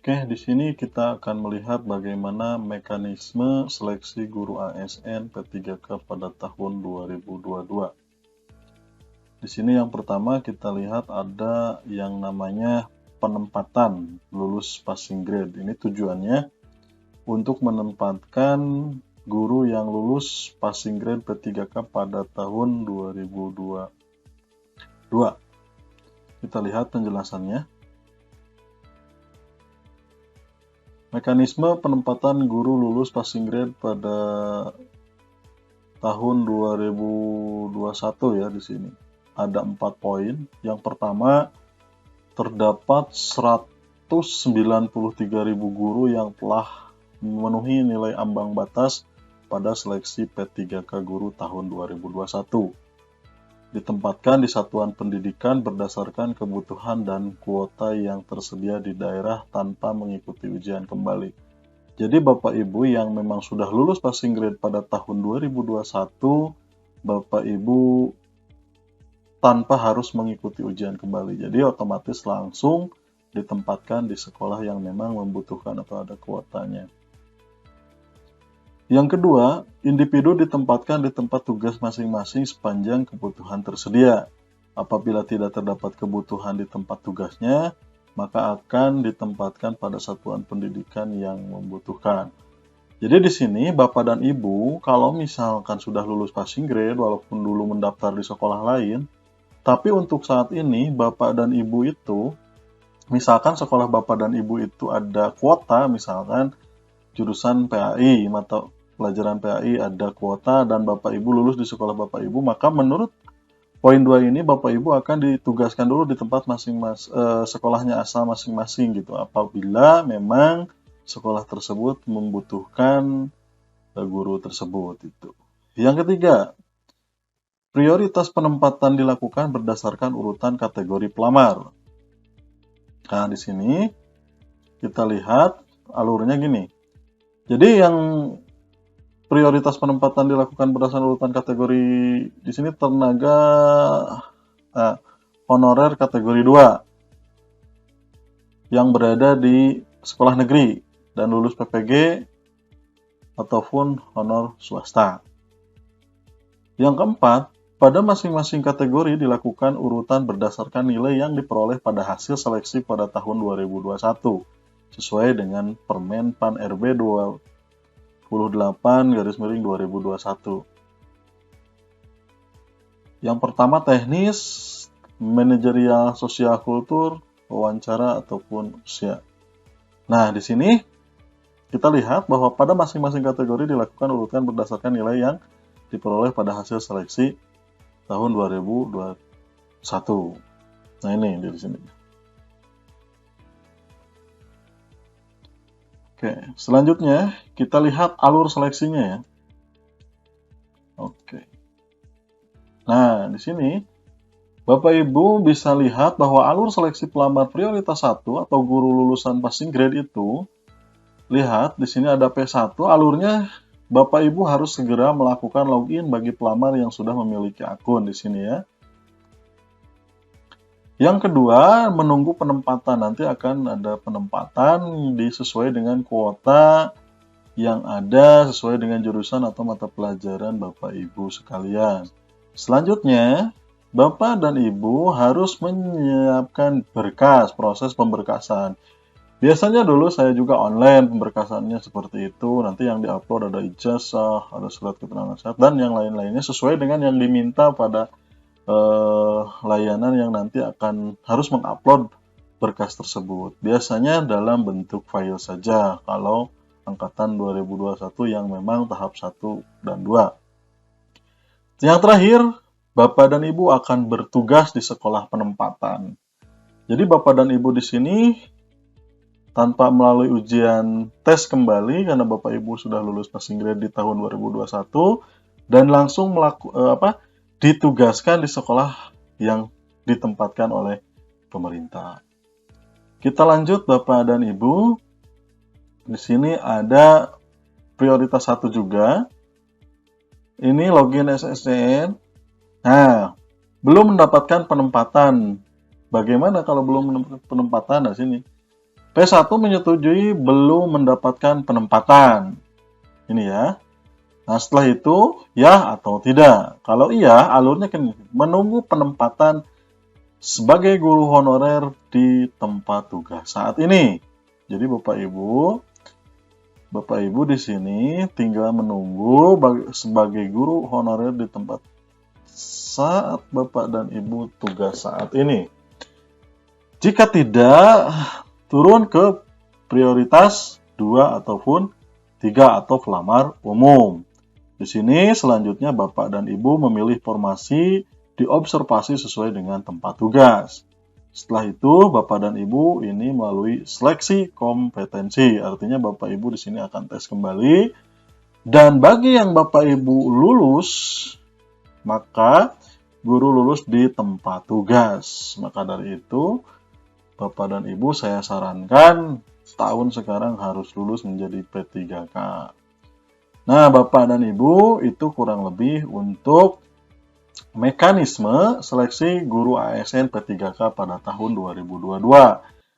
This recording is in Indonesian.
Oke, di sini kita akan melihat bagaimana mekanisme seleksi guru ASN P3K pada tahun 2022. Di sini yang pertama kita lihat ada yang namanya penempatan lulus passing grade. Ini tujuannya untuk menempatkan guru yang lulus passing grade P3K pada tahun 2022. Kita lihat penjelasannya. Mekanisme penempatan guru lulus passing grade pada tahun 2021 ya di sini. Ada 4 poin. Yang pertama, terdapat 193.000 guru yang telah memenuhi nilai ambang batas pada seleksi P3K guru tahun 2021. Ditempatkan di satuan pendidikan berdasarkan kebutuhan dan kuota yang tersedia di daerah tanpa mengikuti ujian kembali. Jadi Bapak Ibu yang memang sudah lulus passing grade pada tahun 2021, Bapak Ibu tanpa harus mengikuti ujian kembali. Jadi otomatis langsung ditempatkan di sekolah yang memang membutuhkan atau ada kuotanya. Yang kedua, individu ditempatkan di tempat tugas masing-masing sepanjang kebutuhan tersedia. Apabila tidak terdapat kebutuhan di tempat tugasnya, maka akan ditempatkan pada satuan pendidikan yang membutuhkan. Jadi di sini Bapak dan Ibu, kalau misalkan sudah lulus passing grade, walaupun dulu mendaftar di sekolah lain, tapi untuk saat ini Bapak dan Ibu itu, misalkan sekolah Bapak dan Ibu itu ada kuota, misalkan jurusan PAI, mata pelajaran PAI ada kuota dan Bapak Ibu lulus di sekolah Bapak Ibu, maka menurut poin 2 ini Bapak Ibu akan ditugaskan dulu di tempat sekolahnya asal masing-masing gitu. Apabila memang sekolah tersebut membutuhkan guru tersebut itu. Yang ketiga, prioritas penempatan dilakukan berdasarkan urutan kategori pelamar. Nah, di sini kita lihat alurnya gini. Jadi yang prioritas penempatan dilakukan berdasarkan urutan kategori di sini tenaga honorer kategori 2 yang berada di sekolah negeri dan lulus PPG ataupun honor swasta. Yang keempat, pada masing-masing kategori dilakukan urutan berdasarkan nilai yang diperoleh pada hasil seleksi pada tahun 2021 sesuai dengan Permen PAN RB 28/2021. Yang pertama teknis, manajerial, sosial kultur, wawancara ataupun usia. Nah, di sini kita lihat bahwa pada masing-masing kategori dilakukan urutan berdasarkan nilai yang diperoleh pada hasil seleksi tahun 2021. Nah, ini di sini. Oke, selanjutnya kita lihat alur seleksinya ya. Oke. Nah, di sini Bapak Ibu bisa lihat bahwa alur seleksi pelamar prioritas 1 atau guru lulusan passing grade itu, lihat di sini ada P1, alurnya Bapak Ibu harus segera melakukan login bagi pelamar yang sudah memiliki akun di sini ya. Yang kedua, menunggu penempatan. Nanti akan ada penempatan sesuai dengan kuota yang ada, sesuai dengan jurusan atau mata pelajaran Bapak Ibu sekalian. Selanjutnya, Bapak dan Ibu harus menyiapkan berkas, proses pemberkasan. Biasanya dulu saya juga online pemberkasannya seperti itu. Nanti yang diupload ada ijazah, ada surat keterangan sehat, dan yang lain-lainnya sesuai dengan yang diminta pada layanan yang nanti akan harus mengupload berkas tersebut. Biasanya dalam bentuk file saja kalau angkatan 2021 yang memang tahap 1 dan 2. Yang terakhir, Bapak dan Ibu akan bertugas di sekolah penempatan. Jadi Bapak dan Ibu di sini tanpa melalui ujian tes kembali karena Bapak Ibu sudah lulus passing grade di tahun 2021 dan langsung ditugaskan di sekolah yang ditempatkan oleh pemerintah. Kita lanjut Bapak dan Ibu. Di sini ada prioritas 1 juga. Ini login SSCN. Nah, belum mendapatkan penempatan. Bagaimana kalau belum mendapatkan penempatan? Nah, sini. P1 menyetujui belum mendapatkan penempatan. Ini ya. Nah, setelah itu, ya atau tidak. Kalau iya, alurnya kan menunggu penempatan sebagai guru honorer di tempat tugas saat ini. Jadi Bapak Ibu di sini tinggal menunggu sebagai guru honorer di tempat saat Bapak dan Ibu tugas saat ini. Jika tidak, turun ke prioritas 2 ataupun 3 atau pelamar umum. Di sini selanjutnya Bapak dan Ibu memilih formasi diobservasi sesuai dengan tempat tugas. Setelah itu Bapak dan Ibu ini melalui seleksi kompetensi. Artinya Bapak Ibu di sini akan tes kembali. Dan bagi yang Bapak Ibu lulus, maka guru lulus di tempat tugas. Maka dari itu Bapak dan Ibu saya sarankan tahun sekarang harus lulus menjadi P3K. Nah, Bapak dan Ibu, itu kurang lebih untuk mekanisme seleksi guru ASN P3K pada tahun 2022.